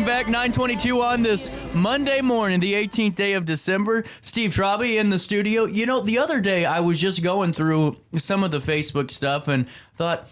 back, 9:22 on this Monday morning, the 18th day of December. Steve Traube in the studio. You know, the other day I was just going through some of the Facebook stuff and thought,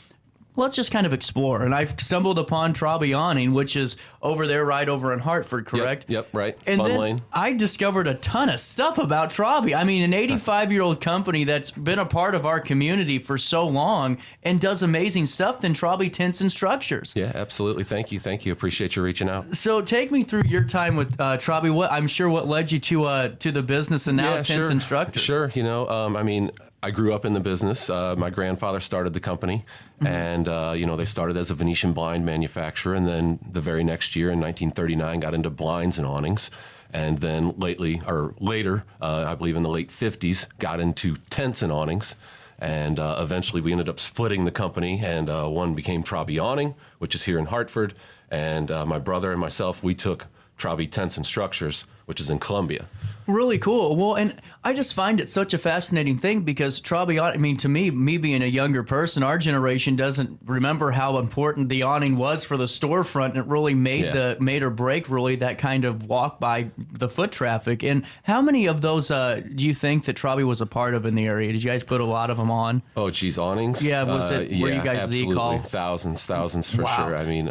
let's just kind of explore. And I stumbled upon Traube Awning, which is over there, right over in Hartford, correct? Yep, right. And Fun then Lane. I discovered a ton of stuff about Traube. I mean, an 85-year-old company that's been a part of our community for so long and does amazing stuff than Traube Tents and Structures. Yeah, absolutely. Thank you. Appreciate you reaching out. So take me through your time with Traube. What led you to the business and now Tents and Structures? Sure. You know, I mean, I grew up in the business. My grandfather started the company, and they started as a Venetian blind manufacturer, and then the very next year in 1939 got into blinds and awnings, and then later, I believe in the late 50s, got into tents and awnings, and eventually we ended up splitting the company, and one became Traube Awning, which is here in Hartford, and my brother and myself, we took Traube Tents and Structures, which is in Columbia. Really cool. Well, and I just find it such a fascinating thing because Traube, I mean, to me being a younger person, our generation doesn't remember how important the awning was for the storefront, and it really made or break really that kind of walk by the foot traffic. And how many of those do you think that Traube was a part of in the area? Did you guys put a lot of them on? Oh, geez, awnings? Yeah, were you guys absolutely. the call? Thousands for Wow. sure. I mean,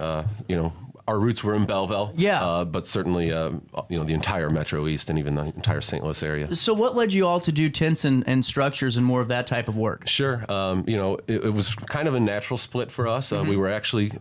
our roots were in Belleville, but certainly, the entire Metro East and even the entire St. Louis area. So what led you all to do tents and structures and more of that type of work? Sure. It was kind of a natural split for us. We were actually,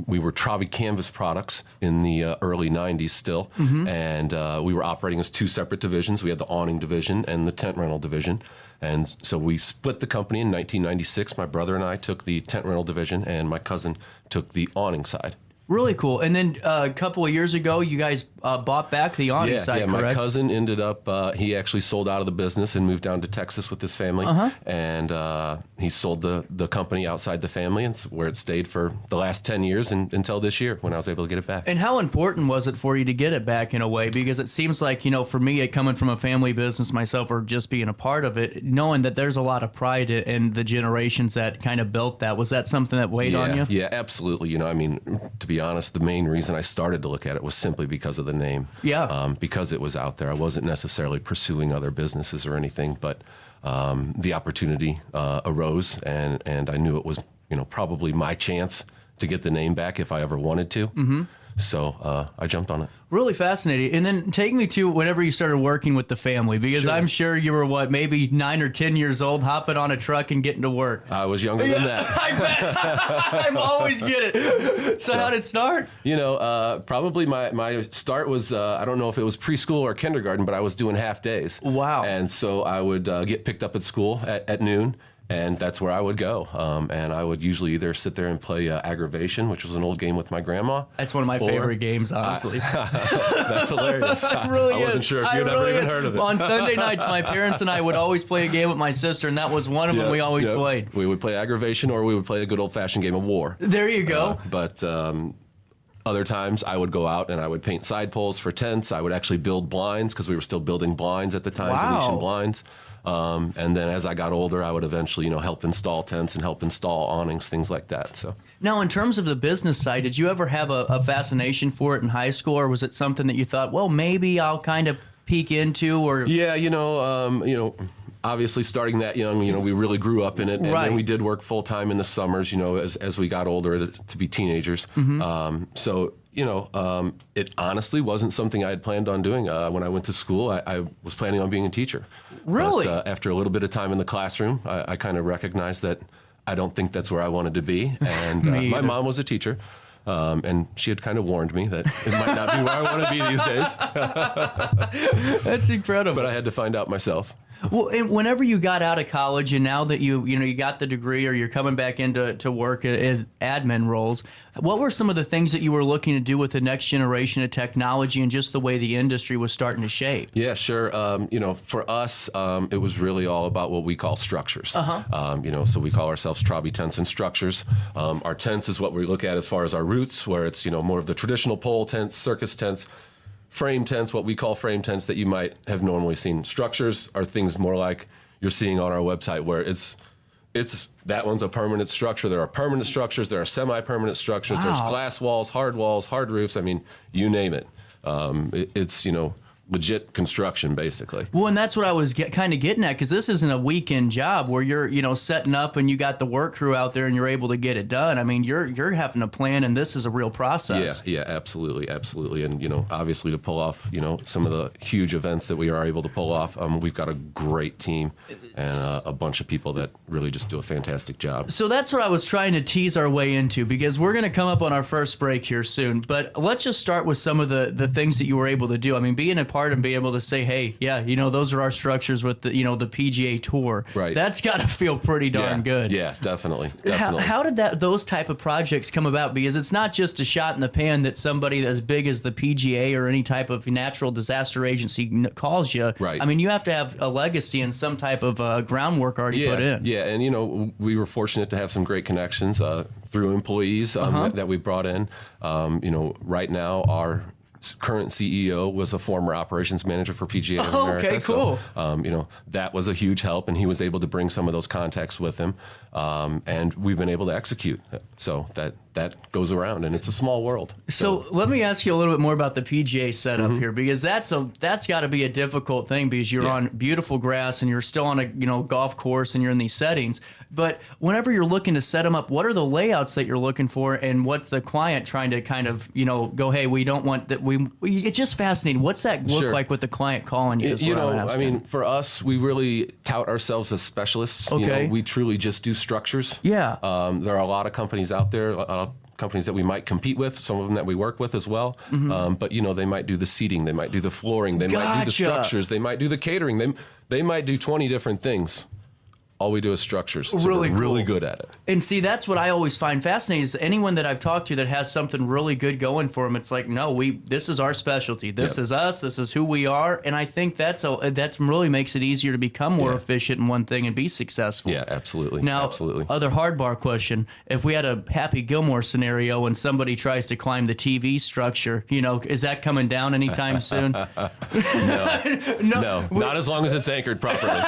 we were Traube Canvas products in the early 90s still, and we were operating as two separate divisions. We had the awning division and the tent rental division. And so we split the company in 1996. My brother and I took the tent rental division, and my cousin took the awning side. Really cool. And then a couple of years ago, you guys bought back the awning side, correct? My cousin ended up, he actually sold out of the business and moved down to Texas with his family. And he sold the company outside the family, and it's where it stayed for the last 10 years until this year when I was able to get it back. And how important was it for you to get it back in a way? Because it seems like, for me, coming from a family business myself or just being a part of it, knowing that there's a lot of pride in the generations that kind of built that, was that something that weighed on you? Yeah, absolutely. To be honest, the main reason I started to look at it was simply because of the name. Yeah. Because it was out there. I wasn't necessarily pursuing other businesses or anything, but the opportunity arose, and I knew it was, probably my chance to get the name back if I ever wanted to. So I jumped on it. Really fascinating. And then take me to whenever you started working with the family, because I'm sure you were, maybe 9 or 10 years old, hopping on a truck and getting to work. I was younger than that. I bet. I'm always get it. So how did it start? Probably my start was, I don't know if it was preschool or kindergarten, but I was doing half days. Wow. And so I would get picked up at school at noon. And that's where I would go. And I would usually either sit there and play Aggravation, which was an old game with my grandma. That's one of my favorite games, honestly. That's hilarious. Really I wasn't sure if you'd ever even heard of it. On Sunday nights, my parents and I would always play a game with my sister, and that was one of them we always played. We would play Aggravation, or we would play a good old-fashioned game of War. There you go. But other times, I would go out and I would paint side poles for tents. I would actually build blinds, because we were still building blinds at the time, Venetian blinds. And then as I got older, I would eventually, help install tents and help install awnings, things like that. So now, in terms of the business side, did you ever have a fascination for it in high school, or was it something that you thought, well, maybe I'll kind of peek into? Or obviously starting that young, we really grew up in it, and then we did work full time in the summers, as we got older to be teenagers. It honestly wasn't something I had planned on doing. When I went to school, I was planning on being a teacher. Really? But after a little bit of time in the classroom, I kind of recognized that I don't think that's where I wanted to be. And my mom was a teacher. And she had kind of warned me that it might not be where I want to be these days. That's incredible. But I had to find out myself. Well, and whenever you got out of college, and now that you got the degree, or you're coming back into work at admin roles, what were some of the things that you were looking to do with the next generation of technology and just the way the industry was starting to shape? Yeah, sure. For us, it was really all about what we call structures. So we call ourselves Traube Tents and Structures. Our tents is what we look at as far as our roots, where it's more of the traditional pole tents, circus tents, frame tents, what we call frame tents that you might have normally seen. Structures are things more like you're seeing on our website, where it's That one's a permanent structure. There are permanent structures. There are semi-permanent structures. Wow. There's glass walls, hard roofs. I mean, you name it. It's legit construction, basically. Well, and that's what I was kind of getting at, because this isn't a weekend job where you're, setting up and you got the work crew out there and you're able to get it done. I mean, you're having to plan, and this is a real process. Yeah, absolutely. And, obviously to pull off, some of the huge events that we are able to pull off, we've got a great team and a bunch of people that really just do a fantastic job. So that's what I was trying to tease our way into, because we're going to come up on our first break here soon. But let's just start with some of the things that you were able to do. I mean, being a part and being able to say, hey, yeah, those are our structures with the, the PGA Tour. Right. That's got to feel pretty darn good. Yeah, definitely. How did those type of projects come about? Because it's not just a shot in the pan that somebody as big as the PGA or any type of natural disaster agency calls you. Right. I mean, you have to have a legacy and some type of groundwork already put in. Yeah, and we were fortunate to have some great connections through employees that we brought in. Right now our current CEO was a former operations manager for PGA of America. Okay, cool. So, that was a huge help, and he was able to bring some of those contacts with him, and we've been able to execute. So that goes around, and it's a small world. So let me ask you a little bit more about the PGA setup here, because that's got to be a difficult thing, because you're on beautiful grass and you're still on a golf course and you're in these settings. But whenever you're looking to set them up, what are the layouts that you're looking for, and what's the client trying to kind of go, hey, we don't want that. It's just fascinating. What's that look like with the client calling you? Is what I'm asking. I mean, for us, we really tout ourselves as specialists. Okay. We truly just do structures. Yeah. There are a lot of companies out there, companies that we might compete with, some of them that we work with as well. But they might do the seating, they might do the flooring, they might do the structures, they might do the catering, they might do 20 different things. All we do is structures. So really we're really cool. good at it. And see, that's what I always find fascinating, is anyone that I've talked to that has something really good going for them, it's like, no, this is our specialty. This is us. This is who we are. And I think that really makes it easier to become more efficient in one thing and be successful. Yeah, absolutely. Now, absolutely. Other hardbar question, if we had a Happy Gilmore scenario and somebody tries to climb the TV structure, is that coming down anytime soon? No, not as long as it's anchored properly.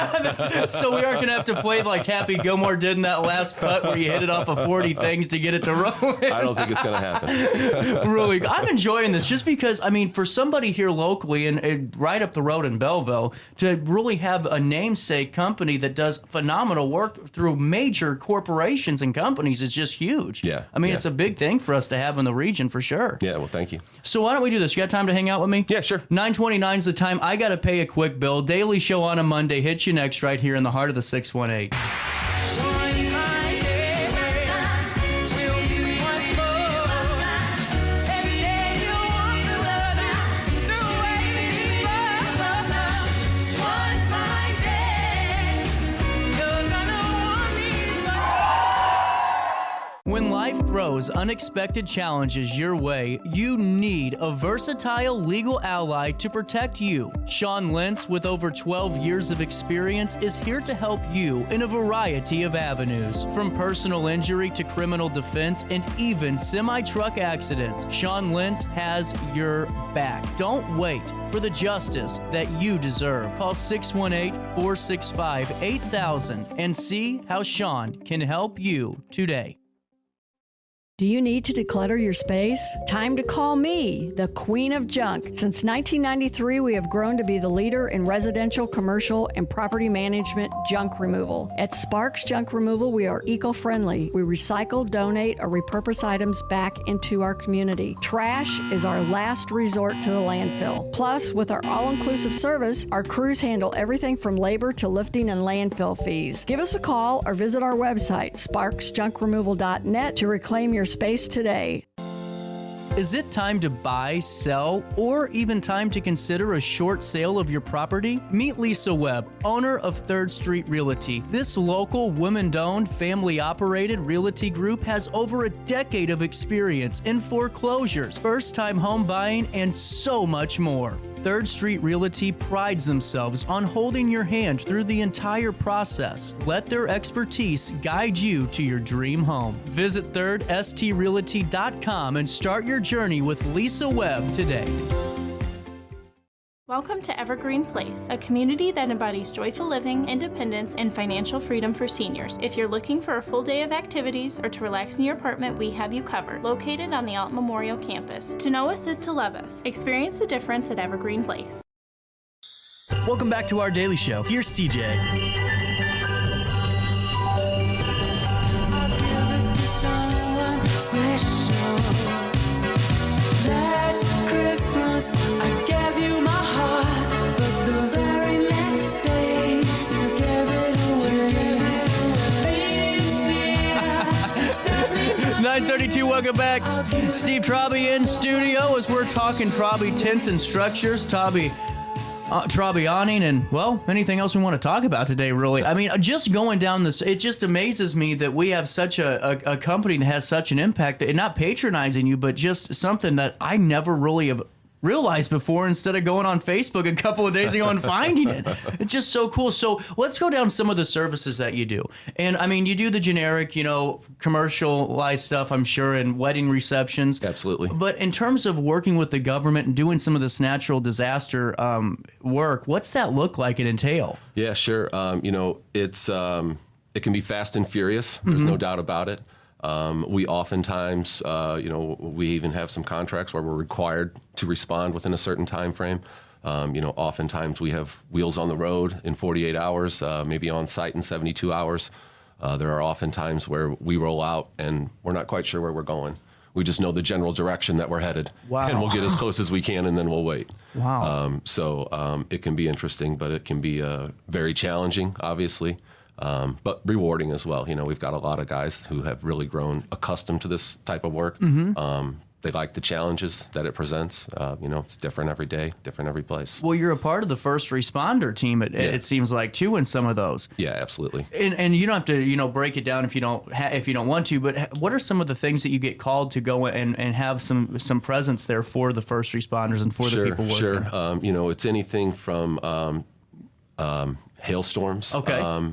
So we aren't going to have to play like Happy Gilmore did in that last putt where you hit it off of 40 things to get it to roll. I don't think it's going to happen. Really, I'm enjoying this just because, I mean, for somebody here locally and right up the road in Belleville, to really have a namesake company that does phenomenal work through major corporations and companies is just huge. Yeah. I mean, it's a big thing for us to have in the region for sure. Yeah, well, thank you. So why don't we do this? You got time to hang out with me? Yeah, sure. 9:29 is the time. I got to pay a quick bill. Daily show on a Monday. Hit you next right here in the heart of the 618. When life throws unexpected challenges your way, you need a versatile legal ally to protect you. Sean Lentz, with over 12 years of experience, is here to help you in a variety of avenues. From personal injury to criminal defense and even semi-truck accidents, Sean Lentz has your back. Don't wait for the justice that you deserve. Call 618-465-8000 and see how Sean can help you today. Do you need to declutter your space? Time to call me, the Queen of Junk. Since 1993, we have grown to be the leader in residential, commercial, and property management junk removal. At Sparks Junk Removal, we are eco-friendly. We recycle, donate, or repurpose items back into our community. Trash is our last resort to the landfill. Plus, with our all-inclusive service, our crews handle everything from labor to lifting and landfill fees. Give us a call or visit our website, sparksjunkremoval.net, to reclaim your space today. Is it time to buy, sell, or even time to consider a short sale of your property? Meet Lisa Webb, owner of 3rd Street Realty. This local, women-owned, family-operated realty group has over a decade of experience in foreclosures, first-time home buying, and so much more. 3rd Street Realty prides themselves on holding your hand through the entire process. Let their expertise guide you to your dream home. Visit 3rdstrealty.com and start your journey with Lisa Webb today. Welcome to Evergreen Place, a community that embodies joyful living, independence, and financial freedom for seniors. If you're looking for a full day of activities or to relax in your apartment, we have you covered. Located on the Alt Memorial campus. To know us is to love us. Experience the difference at Evergreen Place. Welcome back to our daily show. Here's CJ. Last Christmas I gave you my heart, but the very next day you gave it away. 9:32. Welcome back. Steve Traube in studio as we're talking Traube tents and structures. Traube awning, and, well, anything else we want to talk about today, really. I mean, just going down this, it just amazes me that we have such a company that has such an impact, and not patronizing you, but just something that I never really have realized before instead of going on Facebook a couple of days ago and finding it. It's just so cool. So let's go down some of the services that you do. And I mean, you do the generic, commercialized stuff, I'm sure, and wedding receptions. Absolutely. But in terms of working with the government and doing some of this natural disaster work, what's that look like and entail? Yeah, sure. It can be fast and furious. There's no doubt about it. We oftentimes, we even have some contracts where we're required to respond within a certain time frame. Oftentimes we have wheels on the road in 48 hours, maybe on site in 72 hours. There are often times where we roll out and we're not quite sure where we're going. We just know the general direction that we're headed. Wow. And we'll get as close as we can and then we'll wait. Wow. It can be interesting, but it can be very challenging, obviously. But rewarding as well. We've got a lot of guys who have really grown accustomed to this type of work. They like the challenges that it presents. It's different every day, different every place. Well, you're a part of the first responder team, it seems like, too, in some of those. Yeah, absolutely. And you don't have to, break it down if you don't want to, but what are some of the things that you get called to go and have some presence there for the first responders and for the people working? Sure. It's anything from hailstorms. Okay.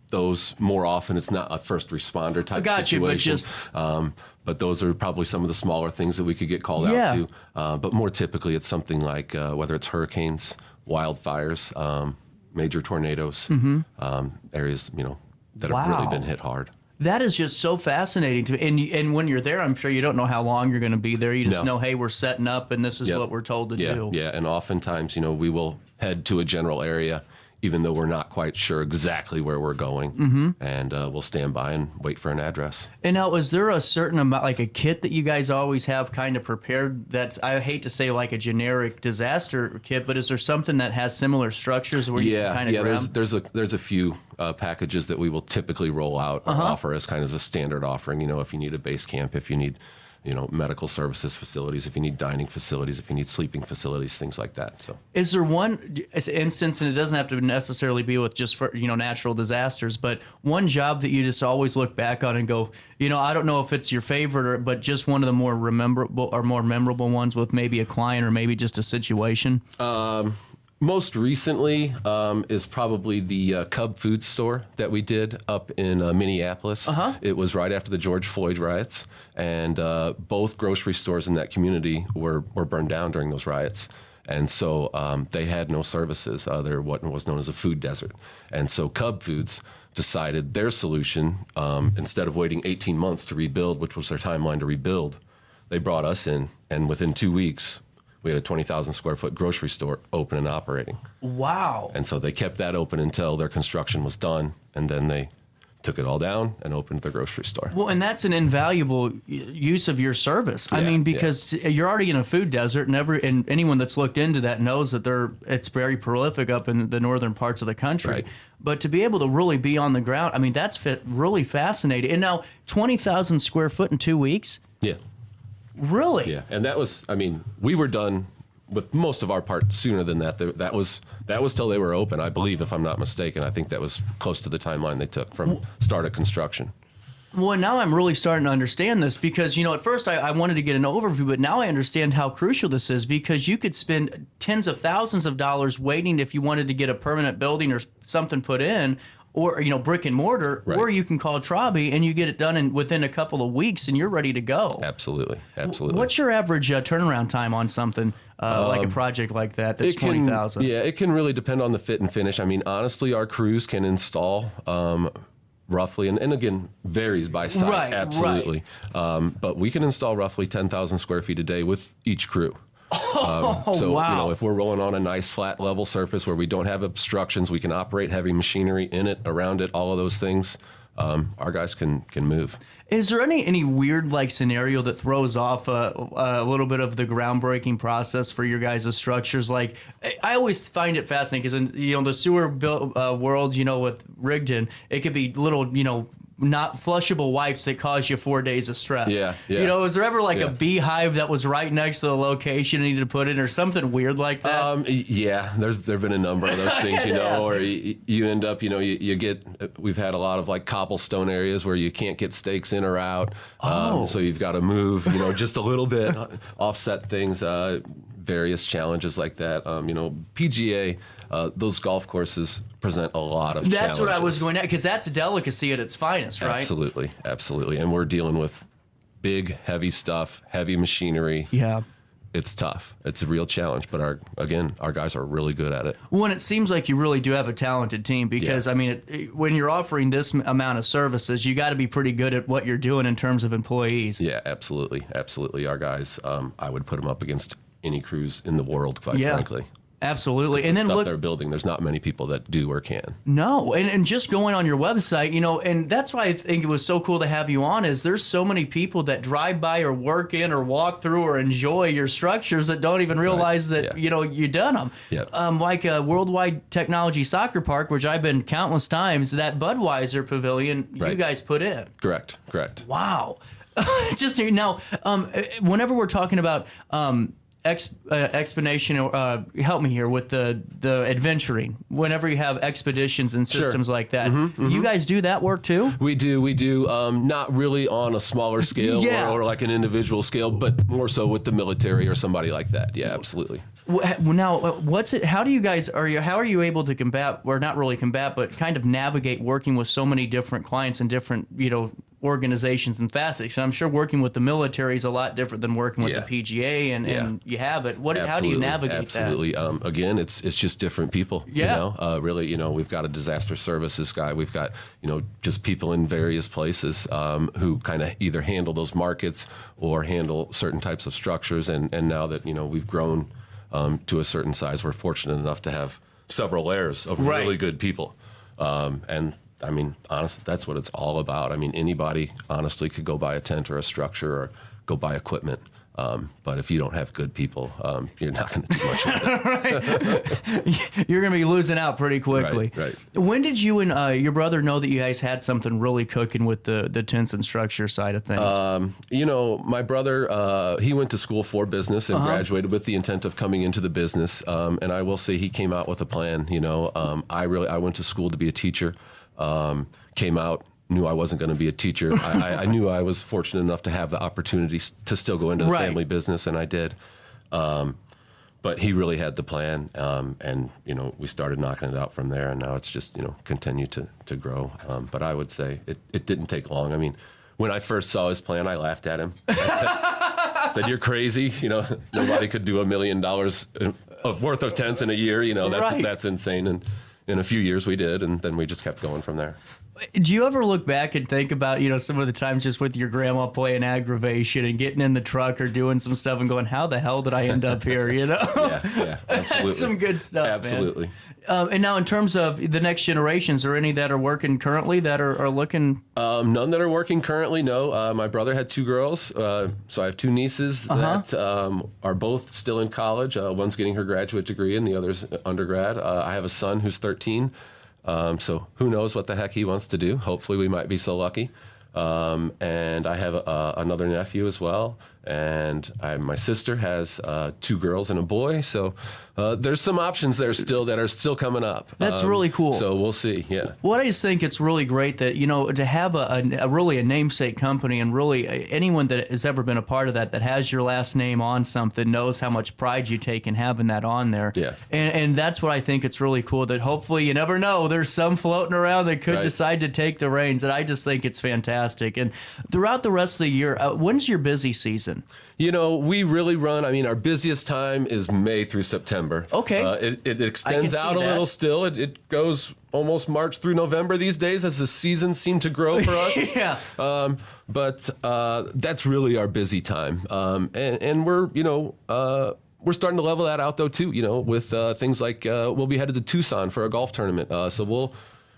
Those more often it's not a first responder type situation. But those are probably some of the smaller things that we could get called out to. But more typically, it's something like whether it's hurricanes, wildfires, major tornadoes, areas that have really been hit hard. That is just so fascinating to me. And when you're there, I'm sure you don't know how long you're going to be there. You just know, hey, we're setting up, and this is what we're told to do. Yeah, and oftentimes, we will head to a general area, even though we're not quite sure exactly where we're going, and we'll stand by and wait for an address. And now, is there a certain amount, like a kit that you guys always have kind of prepared that's, I hate to say like a generic disaster kit, but is there something that has similar structures where you can kind of grab? There's a few packages that we will typically roll out or offer as kind of a standard offering. If you need a base camp, if you need medical services facilities, if you need dining facilities, if you need sleeping facilities, things like that. So, is there one instance, and it doesn't have to necessarily be with just for natural disasters, but one job that you just always look back on and go, I don't know if it's your favorite, but just one of the more memorable ones with maybe a client or maybe just a situation? Most recently is probably the Cub food store that we did up in Minneapolis. It was right after the George Floyd riots, and both grocery stores in that community were burned down during those riots. And so they had no services. They're what was known as a food desert. And so Cub Foods decided their solution, instead of waiting 18 months to rebuild, which was their timeline to rebuild, they brought us in, and within 2 weeks, we had a 20,000 square foot grocery store open and operating. Wow. And so they kept that open until their construction was done, and then they took it all down and opened their grocery store. Well, and that's an invaluable use of your service. I mean, because you're already in a food desert, and anyone that's looked into that knows that it's very prolific up in the northern parts of the country. Right. But to be able to really be on the ground, I mean, that's really fascinating. And now, 20,000 square foot in 2 weeks? Yeah. Really? Yeah, and that was, we were done with most of our part sooner than that. That was till they were open, I believe, if I'm not mistaken. I think that was close to the timeline they took from start of construction. Well, now I'm really starting to understand this because, at first I wanted to get an overview, but now I understand how crucial this is because you could spend tens of thousands of dollars waiting if you wanted to get a permanent building or something put in, or brick and mortar, Right. or you can call Traube and you get it done within a couple of weeks and you're ready to go. Absolutely. What's your average turnaround time on something like a project like that? That's 20,000. Yeah, it can really depend on the fit and finish. I mean, honestly, our crews can install roughly, and again, varies by site, Right, absolutely. But we can install roughly 10,000 square feet a day with each crew. So, wow. if we're rolling on a nice flat level surface where we don't have obstructions, we can operate heavy machinery in it, around it, all of those things. Our guys can move. Is there any weird scenario that throws off a little bit of the groundbreaking process for your guys' structures? Like, I always find it fascinating because in the sewer world, with Rigdon, it could be little not flushable wipes that cause you 4 days of stress. Yeah. Is there ever Yeah. a beehive that was right next to the location you needed to put in, or something weird like that? Yeah, there've been a number of those things, Yes. or you end up, you get, we've had a lot of cobblestone areas where you can't get stakes in or out. So you've got to move, just a little bit, offset things, various challenges like that. PGA, those golf courses present a lot of challenges. That's what I was going at, because that's delicacy at its finest, right? Absolutely. And we're dealing with big, heavy stuff, heavy machinery. Yeah. It's tough. It's a real challenge, but our guys are really good at it. Well, and it seems like you really do have a talented team because, Yeah. when you're offering this amount of services, you got to be pretty good at what you're doing in terms of employees. Yeah, absolutely. Our guys, I would put them up against any crews in the world, quite frankly. Absolutely. The And then stuff look, they're building, there's not many people that do or can. no, and just going on your website, and that's why I think it was so cool to have you on, is there's so many people that drive by or work in or walk through or enjoy your structures that don't even realize that, Yeah. you done them. Yep. Like a Worldwide Technology Soccer Park, which I've been countless times, that Budweiser pavilion you Right. guys put in. Correct. Wow. Just now, whenever we're talking about expedition, help me here with the adventuring. Whenever you have expeditions and systems like that, you guys do that work too? We do. Not really on a smaller scale or like an individual scale, but more so with the military or somebody like that. Yeah, absolutely. Well, now, what's it? How do you guys how are you able to combat, or not really combat, but kind of navigate working with so many different clients and different organizations and facets? And I'm sure working with the military is a lot different than working with the PGA, and you have it. How do you navigate that? Again, it's just different people. Yeah. Really, we've got a disaster services guy. We've got just people in various places who kind of either handle those markets or handle certain types of structures. And now that we've grown to a certain size, we're fortunate enough to have several layers of really good people. And I mean, honestly, that's what it's all about. I mean, anybody honestly could go buy a tent or a structure or go buy equipment. But if you don't have good people, you're not going to do much with it. You're going to be losing out pretty quickly. Right. When did you and your brother know that you guys had something really cooking with the tents and structure side of things? My brother, he went to school for business and graduated with the intent of coming into the business. And I will say he came out with a plan. I went to school to be a teacher, came out, knew I wasn't going to be a teacher. I knew I was fortunate enough to have the opportunity to still go into the family business, and I did. But he really had the plan, and we started knocking it out from there, and now it's just continue to grow. But I would say it didn't take long. I mean, when I first saw his plan, I laughed at him. I said, "You're crazy. Nobody could do $1 million of worth of tents in a year. That's insane." And in a few years we did, and then we just kept going from there. Do you ever look back and think about, some of the times just with your grandma playing aggravation and getting in the truck or doing some stuff and going, how the hell did I end up here, Yeah, absolutely. That's some good stuff, Absolutely. man. And now in terms of the next generations, are any that are working currently that are looking? None that are working currently, no. My brother had 2 girls, so I have 2 nieces that are both still in college. One's getting her graduate degree and the other's undergrad. I have a son who's 13. So who knows what the heck he wants to do. Hopefully we might be so lucky. And I have another nephew as well. And my sister has 2 girls and a boy, so there's some options there still that are still coming up. That's really cool. So we'll see. Yeah. Well, I just think it's really great that, to have a really a namesake company, and really anyone that has ever been a part of that has your last name on something knows how much pride you take in having that on there. Yeah. And that's what I think it's really cool, that hopefully, you never know, there's some floating around that could decide to take the reins, and I just think it's fantastic. And throughout the rest of the year, when's your busy season? We really run, our busiest time is May through September. Okay. It extends out a little still. It goes almost March through November these days as the seasons seem to grow for us. Yeah. But that's really our busy time. And we're, we're starting to level that out though too, with things like we'll be headed to Tucson for a golf tournament. So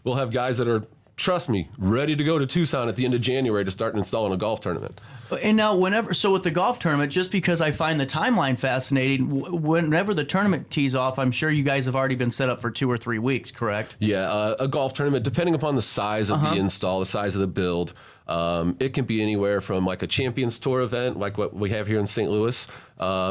we'll have guys that are, trust me, ready to go to Tucson at the end of January to start installing a golf tournament. And now so with the golf tournament, just because I find the timeline fascinating, whenever the tournament tees off, I'm sure you guys have already been set up for 2 or 3 weeks, correct? Yeah, a golf tournament, depending upon the size of the install, the size of the build, it can be anywhere from like a Champions Tour event, like what we have here in St. Louis,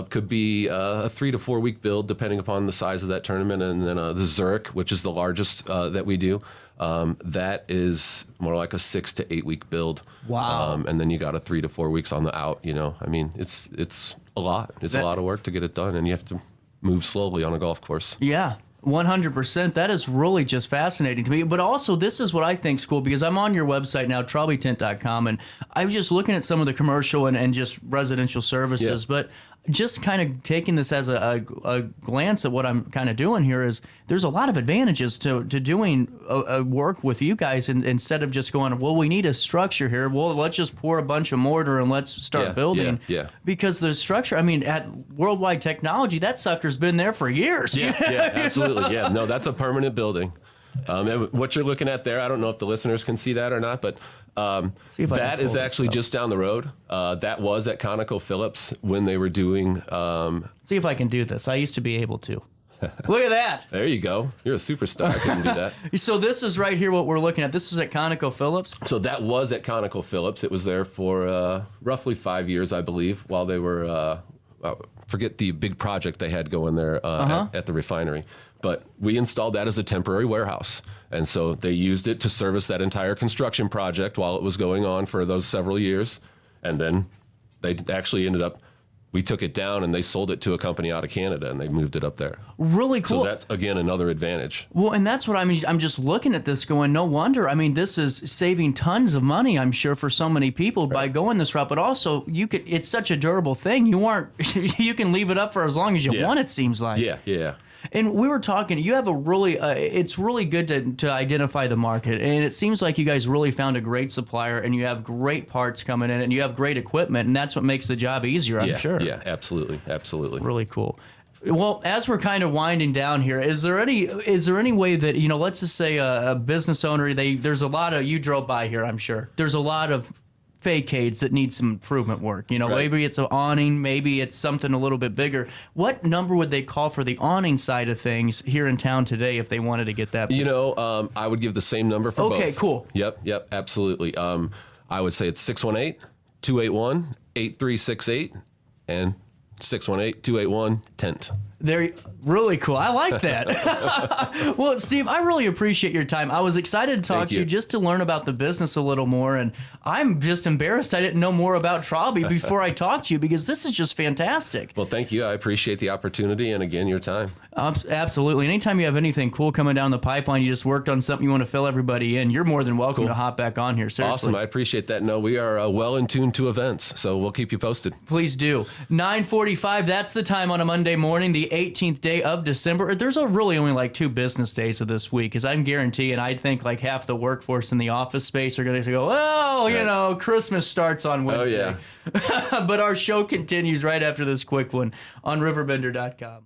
could be a 3 to 4 week build, depending upon the size of that tournament, and then the Zurich, which is the largest that we do. That is more like a 6 to 8 week build. Wow. And then you got a 3 to 4 weeks on the out, it's a lot. It's a lot of work to get it done, and you have to move slowly on a golf course. Yeah. 100%. That is really just fascinating to me. But also, this is what I think is cool, because I'm on your website now, TraubeTent.com, and I was just looking at some of the commercial and just residential services, but just kind of taking this as a glance at what I'm kind of doing here is there's a lot of advantages to doing a work with you guys, instead of just going, well, we need a structure here. Well, let's just pour a bunch of mortar and let's start building. Yeah. Because the structure, at Worldwide Technology, that sucker's been there for years. Yeah, absolutely. Yeah, no, that's a permanent building. And what you're looking at there, I don't know if the listeners can see that or not, but that is actually just down the road. That was at ConocoPhillips when they were doing... See if I can do this. I used to be able to. Look at that. There you go. You're a superstar. I couldn't do that. So this is right here what we're looking at. This is at ConocoPhillips? So that was at ConocoPhillips. It was there for roughly 5 years, I believe, while they were... forget the big project they had going there at the refinery. But we installed that as a temporary warehouse. And so they used it to service that entire construction project while it was going on for those several years. And then they actually ended up, we took it down and they sold it to a company out of Canada, and they moved it up there. Really cool. So that's, again, another advantage. Well, and that's what I'm just looking at this going, no wonder. This is saving tons of money, I'm sure, for so many people by going this route. But also, it's such a durable thing. You can leave it up for as long as you want, it seems like. Yeah. And we were talking, you have a really, it's really good to identify the market. And it seems like you guys really found a great supplier, and you have great parts coming in, and you have great equipment, and that's what makes the job easier, I'm sure. Yeah, absolutely. Really cool. Well, as we're kind of winding down here, is there any way that, let's just say a business owner, there's a lot of, you drove by here, I'm sure, there's a lot of facades that need some improvement work. Maybe it's an awning, maybe it's something a little bit bigger. What number would they call for the awning side of things here in town today if they wanted to get that? I would give the same number for both. Okay, cool. Yep, absolutely. I would say it's 618-281-8368 and 618-281-TENT. They're really cool. I like that. Well, Steve, I really appreciate your time. I was excited to talk to you just to learn about the business a little more, and I'm just embarrassed I didn't know more about Traube before I talked to you, because this is just fantastic. Well, thank you. I appreciate the opportunity, and again, your time. Absolutely. Anytime you have anything cool coming down the pipeline, you just worked on something you want to fill everybody in, you're more than welcome to hop back on here. Seriously. Awesome. I appreciate that. No, we are well in tune to events, so we'll keep you posted. Please do. 9:45, that's the time on a Monday morning, the 18th day of December. There's really only like 2 business days of this week, because I'm guaranteeing I think like half the workforce in the office space are going to go, Christmas starts on Wednesday. Oh, yeah. But our show continues right after this quick one on RiverBender.com.